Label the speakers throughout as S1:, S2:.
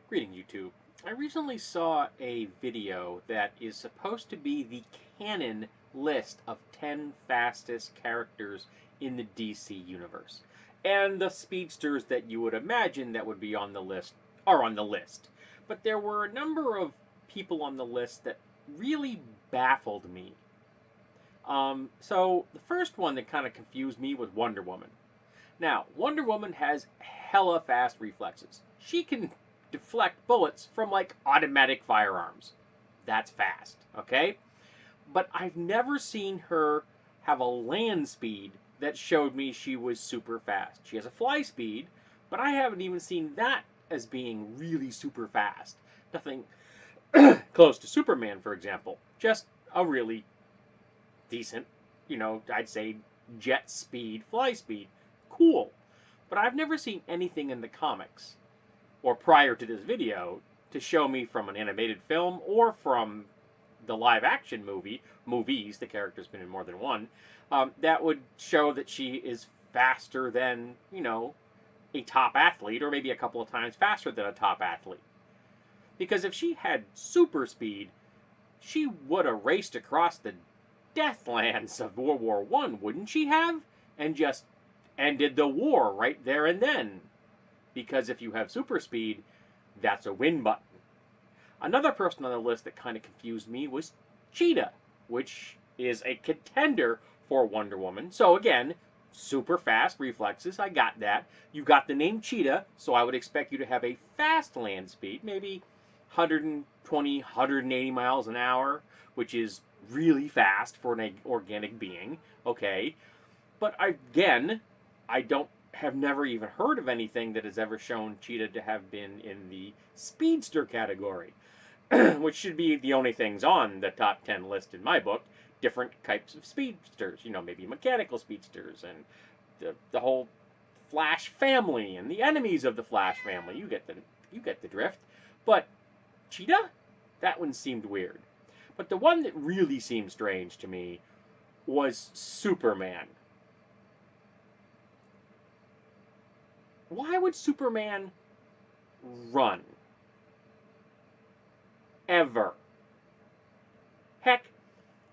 S1: Greeting YouTube. I recently saw a video that is supposed to be the canon list of 10 fastest characters in the DC universe. And the speedsters that you would imagine that would be on the list are on the list. But there were a number of people on the list that really baffled me. So the first one that kind of confused me was Wonder Woman. Now, Wonder Woman has hella fast reflexes. She can deflect bullets from like automatic firearms. That's fast, okay? But I've never seen her have a land speed that showed me she was super fast. She has a fly speed, but I haven't even seen that as being really super fast. Nothing close to Superman, for example. Just a really decent, I'd say jet speed, fly speed. Cool. But I've never seen anything in the comics or prior to this video to show me from an animated film or from the live action movies, the character's been in more than one, that would show that she is faster than, a top athlete, or maybe a couple of times faster than a top athlete. Because if she had super speed, she would have raced across the deathlands of World War One, wouldn't she have? And just ended the war right there and then. Because if you have super speed, that's a win button. Another person on the list that kind of confused me was Cheetah, which is a contender for Wonder Woman. So again, super fast reflexes, I got that. You got the name Cheetah, so I would expect you to have a fast land speed, maybe 120, 180 miles an hour, which is really fast for an organic being, okay? But again, I have never even heard of anything that has ever shown Cheetah to have been in the speedster category, which should be the only things on the top 10 list in my book. Different types of speedsters, maybe mechanical speedsters and the whole Flash family and the enemies of the Flash family. You get the drift. But Cheetah? That one seemed weird. But the one that really seemed strange to me was Superman. Why would Superman run? Ever. Heck,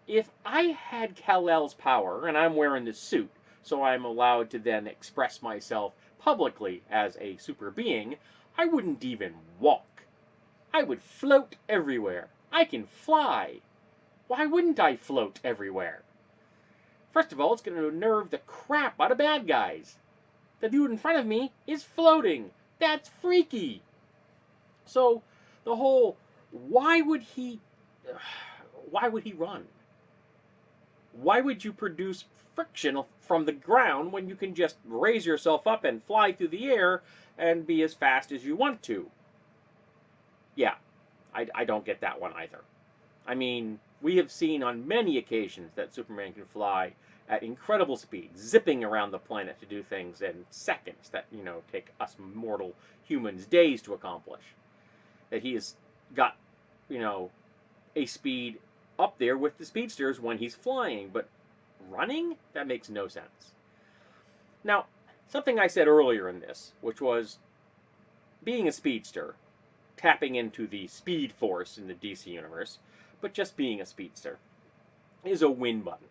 S1: if I had Kal-El's power, and I'm wearing the suit, so I'm allowed to then express myself publicly as a super being, I wouldn't even walk. I would float everywhere. I can fly. Why wouldn't I float everywhere? First of all, it's going to nerve the crap out of bad guys. The dude in front of me is floating. That's freaky. So the whole why would he run? Why would you produce friction from the ground when you can just raise yourself up and fly through the air and be as fast as you want to? Yeah, I don't get that one either. I mean, we have seen on many occasions that Superman can fly at incredible speed, zipping around the planet to do things in seconds that, take us mortal humans days to accomplish. That he has got, a speed up there with the speedsters when he's flying, but running? That makes no sense. Now, something I said earlier in this, which was being a speedster, tapping into the speed force in the DC universe, but just being a speedster, is a win button.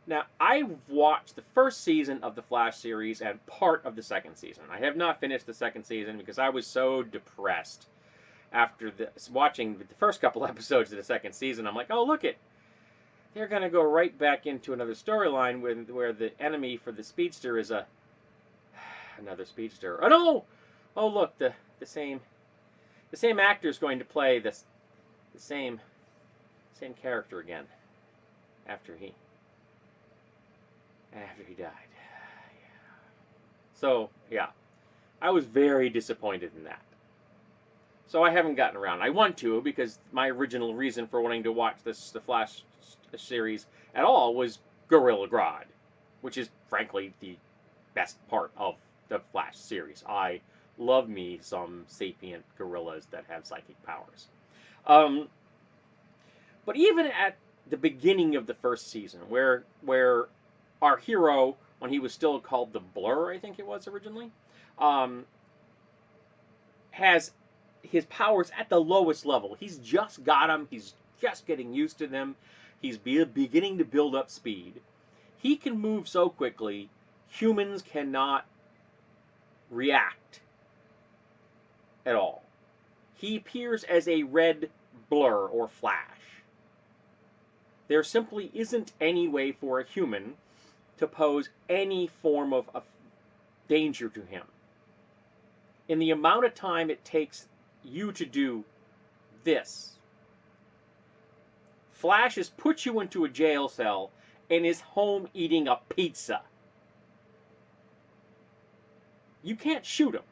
S1: Now, I've watched the first season of the Flash series and part of the second season. I have not finished the second season because I was so depressed after watching the first couple episodes of the second season. I'm like, oh, look it. They're going to go right back into another storyline where the enemy for the speedster is another speedster. Oh, no! Oh, look, the same actor is going to play the same character again after he died. So, yeah. I was very disappointed in that. So I haven't gotten around. I want to, because my original reason for wanting to watch the Flash series at all was Gorilla Grodd, which is, frankly, the best part of the Flash series. I love me some sapient gorillas that have psychic powers. But even at the beginning of the first season, where our hero, when he was still called the Blur, I think it was originally, has his powers at the lowest level. He's just got them. He's just getting used to them. He's beginning to build up speed. He can move so quickly, humans cannot react at all. He appears as a red blur or flash. There simply isn't any way for a human to pose any form of danger to him. In the amount of time it takes you to do this, Flash has put you into a jail cell and is home eating a pizza. You can't shoot him.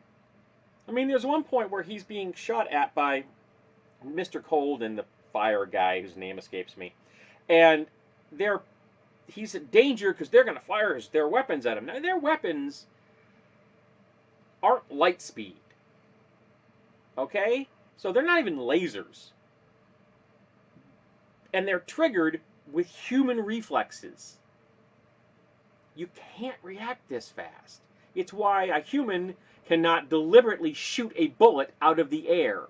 S1: I mean, there's one point where he's being shot at by Mr. Cold and the fire guy whose name escapes me. And he's in danger because they're going to fire their weapons at him. Now, their weapons aren't light speed. Okay? So they're not even lasers. And they're triggered with human reflexes. You can't react this fast. It's why a human cannot deliberately shoot a bullet out of the air.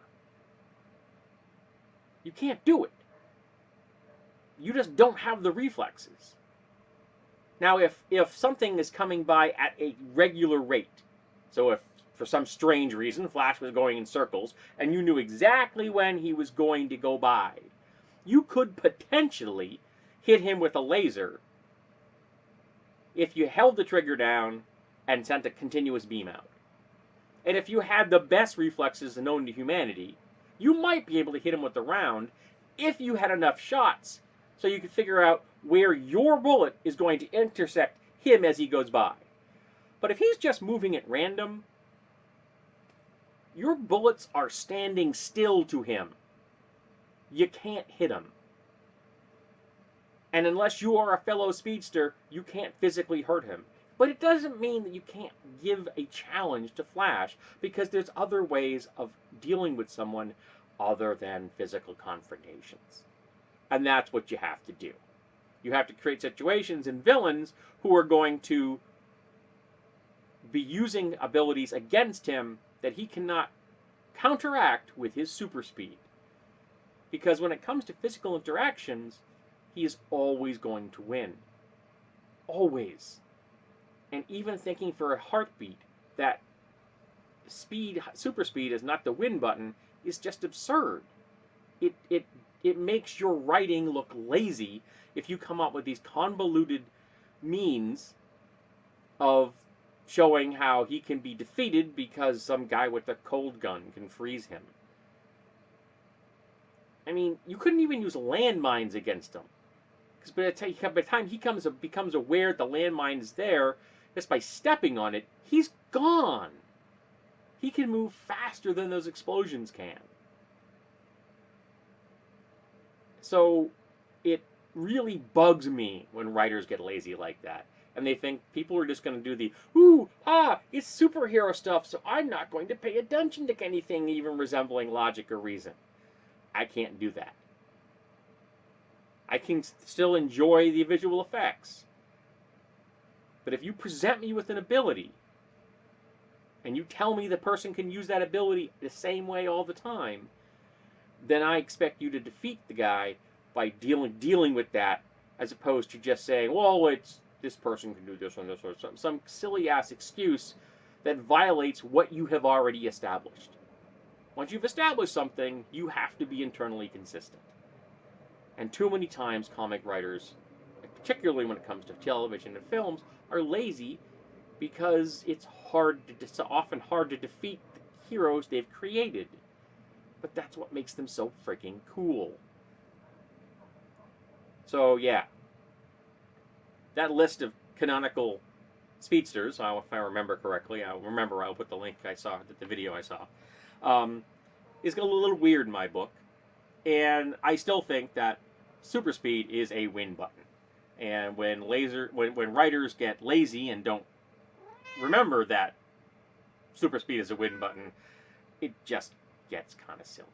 S1: You can't do it. You just don't have the reflexes. Now, if something is coming by at a regular rate, so if for some strange reason Flash was going in circles and you knew exactly when he was going to go by, you could potentially hit him with a laser if you held the trigger down and sent a continuous beam out. And if you had the best reflexes known to humanity, you might be able to hit him with the round if you had enough shots so you could figure out where your bullet is going to intersect him as he goes by. But if he's just moving at random, your bullets are standing still to him. You can't hit him. And unless you are a fellow speedster, you can't physically hurt him. But it doesn't mean that you can't give a challenge to Flash, because there's other ways of dealing with someone other than physical confrontations. And that's what you have to do. You have to create situations and villains who are going to be using abilities against him that he cannot counteract with his super speed. Because when it comes to physical interactions, he is always going to win. Always. And even thinking for a heartbeat that super speed is not the win button is just absurd. It makes your writing look lazy if you come up with these convoluted means of showing how he can be defeated because some guy with a cold gun can freeze him. I mean, you couldn't even use landmines against him. Because by the time he becomes aware the landmine is there, just by stepping on it, he's gone. He can move faster than those explosions can. So it really bugs me when writers get lazy like that. And they think people are just going to do the, it's superhero stuff, so I'm not going to pay attention to anything even resembling logic or reason. I can't do that. I can still enjoy the visual effects. But if you present me with an ability, and you tell me the person can use that ability the same way all the time, then I expect you to defeat the guy by dealing with that, as opposed to just saying, well, it's this person can do this and this or some silly-ass excuse that violates what you have already established. Once you've established something, you have to be internally consistent. And too many times comic writers, particularly when it comes to television and films, are lazy because it's often hard to defeat the heroes they've created. But that's what makes them so freaking cool. So yeah, that list of canonical speedsters, if I remember correctly, I'll put the link I saw, the video I saw, is a little weird in my book. And I still think that super speed is a win button. And when writers get lazy and don't remember that super speed is a win button, it just gets kind of silly.